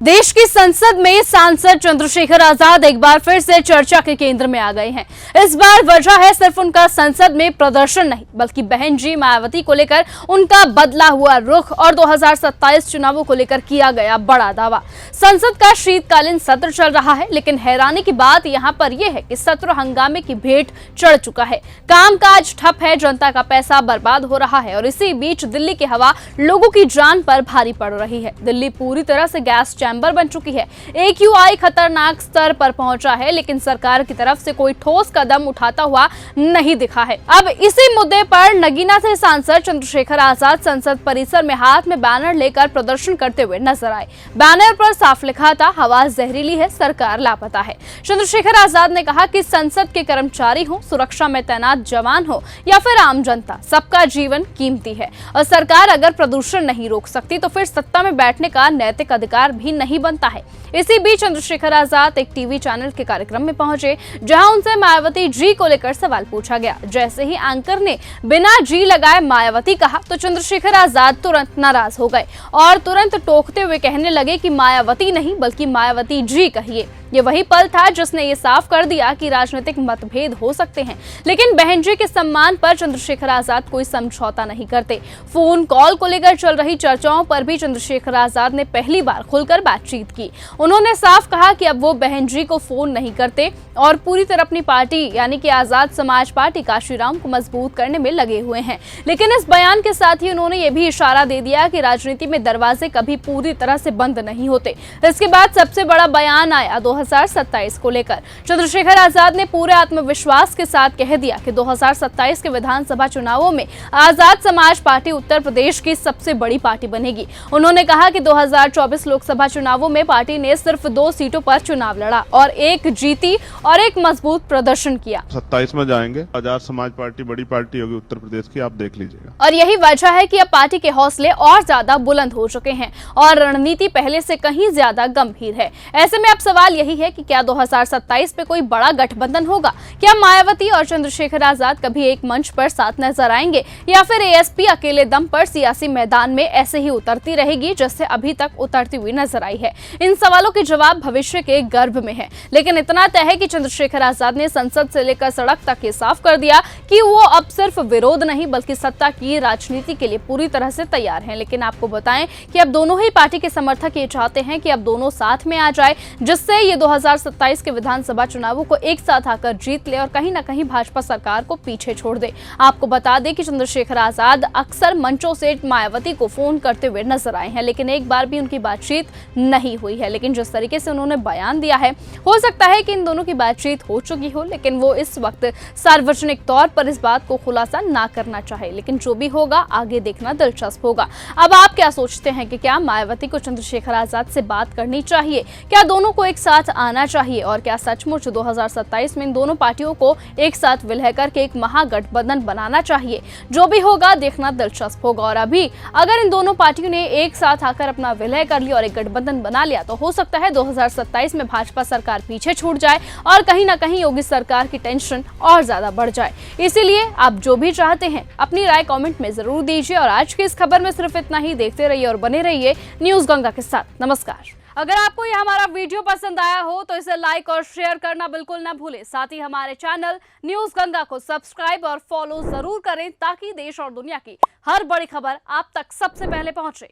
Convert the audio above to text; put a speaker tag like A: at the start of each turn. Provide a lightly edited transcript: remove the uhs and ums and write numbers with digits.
A: देश की संसद में सांसद चंद्रशेखर आजाद एक बार फिर से चर्चा के केंद्र में आ गए हैं। इस बार वजह है सिर्फ उनका संसद में प्रदर्शन नहीं, बल्कि बहन जी मायावती को लेकर उनका बदला हुआ रुख और 2027 चुनावों को लेकर किया गया बड़ा दावा। संसद का शीतकालीन सत्र चल रहा है, लेकिन हैरानी की बात यहां पर यह है कि सत्र हंगामे की भेंट चढ़ चुका है। कामकाज ठप है, जनता का पैसा बर्बाद हो रहा है और इसी बीच दिल्ली की हवा लोगों की जान पर भारी पड़ रही है। दिल्ली पूरी तरह से गैस चैम्बर बन चुकी है। AQI खतरनाक स्तर पर पहुंचा है, लेकिन सरकार की तरफ से कोई ठोस कदम उठाता हुआ नहीं दिखा है। अब इसी मुद्दे पर नगीना से सांसद चंद्रशेखर आजाद संसद परिसर में हाथ में बैनर लेकर प्रदर्शन करते हुए नजर आए। बैनर पर साफ लिखा था, हवा जहरीली है, सरकार लापता है। चंद्रशेखर आजाद ने कहा कि संसद के कर्मचारी हो, सुरक्षा में तैनात जवान हो या फिर आम जनता, सबका जीवन कीमती है और सरकार अगर प्रदूषण नहीं रोक सकती तो फिर सत्ता में बैठने का नैतिक अधिकार भी नहीं बनता है। इसी बीच चंद्रशेखर आजाद एक टीवी चैनल के कार्यक्रम में पहुंचे, जहां उनसे मायावती जी को लेकर सवाल पूछा गया। जैसे ही एंकर ने बिना जी लगाए मायावती कहा तो चंद्रशेखर आजाद तुरंत नाराज हो गए और तुरंत टोकते हुए कहने लगे कि मायावती नहीं बल्कि मायावती जी कहिए। ये वही पल था जिसने ये साफ कर दिया कि राजनीतिक मतभेद हो सकते हैं, लेकिन बहन जी के सम्मान पर चंद्रशेखर आजाद कोई समझौता नहीं करते। फोन कॉल को लेकर चल रही चर्चाओं पर भी चंद्रशेखर आजाद ने पहली बार खुलकर बातचीत की। उन्होंने साफ कहा कि अब वो बहन जी को फोन नहीं करते और पूरी तरह अपनी पार्टी यानी कि आजाद समाज पार्टी काशीराम को मजबूत करने में लगे हुए हैं। लेकिन इस बयान के साथ ही उन्होंने ये भी इशारा दे दिया कि राजनीति में दरवाजे कभी पूरी तरह से बंद नहीं होते। इसके बाद सबसे बड़ा बयान आया 2027 को लेकर। चंद्रशेखर आजाद ने पूरे आत्मविश्वास के साथ कह दिया कि 2027 के विधानसभा चुनावों में आजाद समाज पार्टी उत्तर प्रदेश की सबसे बड़ी पार्टी बनेगी। उन्होंने कहा कि 2024 लोकसभा चुनावों में पार्टी ने सिर्फ 2 सीटों पर चुनाव लड़ा और एक जीती और एक मजबूत प्रदर्शन किया।
B: 27 में जाएंगे। आजाद समाज पार्टी बड़ी पार्टी होगी उत्तर प्रदेश की, आप देख लीजिएगा।
A: और यही वजह है कि अब पार्टी के हौसले और ज्यादा बुलंद हो चुके हैं और रणनीति पहले से कहीं ज्यादा गंभीर है। ऐसे में अब सवाल यही है कि क्या 2027 में कोई बड़ा गठबंधन होगा? क्या मायावती और चंद्रशेखर आजाद कभी एक मंच पर साथ नजर आएंगे या फिर ASP अकेले दम पर सियासी मैदान में ऐसे ही उतरती रहेगी जैसे अभी तक उतरती हुई नजर आई है? इन सवालों के जवाब भविष्य के गर्भ में है, लेकिन इतना तय है कि चंद्रशेखर आजाद ने संसद से लेकर सड़क तक ये साफ कर दिया कि वो अब सिर्फ विरोध नहीं बल्कि सत्ता की राजनीति के लिए पूरी तरह से तैयार हैं। लेकिन आपको बताएं कि अब दोनों ही पार्टी के समर्थक ये चाहते हैं कि अब दोनों साथ में आ जाए, जिससे ये 2027 के विधानसभा चुनावों को एक साथ आकर जीत ले और कहीं ना कहीं भाजपा सरकार को पीछे छोड़ दे। आपको बता दें कि चंद्रशेखर आजाद अक्सर मंचों से मायावती को फोन करते हुए नजर आए हैं, लेकिन एक बार भी उनकी बातचीत नहीं हुई है। लेकिन जिस तरीके से उन्होंने बयान दिया है, हो सकता है कि इन दोनों की बातचीत हो चुकी हो, लेकिन वो इस वक्त सार्वजनिक तौर पर इस बात को खुलासा ना करना चाहे। लेकिन जो भी होगा आगे देखना दिलचस्प होगा। अब आप क्या सोचते हैं कि क्या मायावती को चंद्रशेखर आजाद से बात करनी चाहिए? क्या दोनों को एक साथ आना चाहिए और क्या सचमुच 2027 में इन दोनों पार्टियों को एक साथ विलय करके एक महागठबंधन बनाना चाहिए? जो भी होगा देखना दिलचस्प होगा। और अभी अगर इन दोनों पार्टियों ने एक साथ आकर अपना विलय कर लिया और एक गठबंधन बना लिया तो हो सकता है 2027 में भाजपा सरकार पीछे छूट जाए और कहीं ना कहीं योगी सरकार की टेंशन और ज्यादा बढ़ जाए। इसीलिए आप जो भी चाहते हैं अपनी राय कमेंट में जरूर दीजिए और आज की इस खबर में सिर्फ इतना ही। देखते रहिए और बने रहिए न्यूज गंगा के साथ। नमस्कार। अगर आपको यह हमारा वीडियो पसंद आया हो तो इसे लाइक और शेयर करना बिल्कुल ना भूलें। साथ ही हमारे चैनल न्यूज गंगा को सब्सक्राइब और फॉलो जरूर करें ताकि देश और दुनिया की हर बड़ी खबर आप तक सबसे पहले पहुंचे।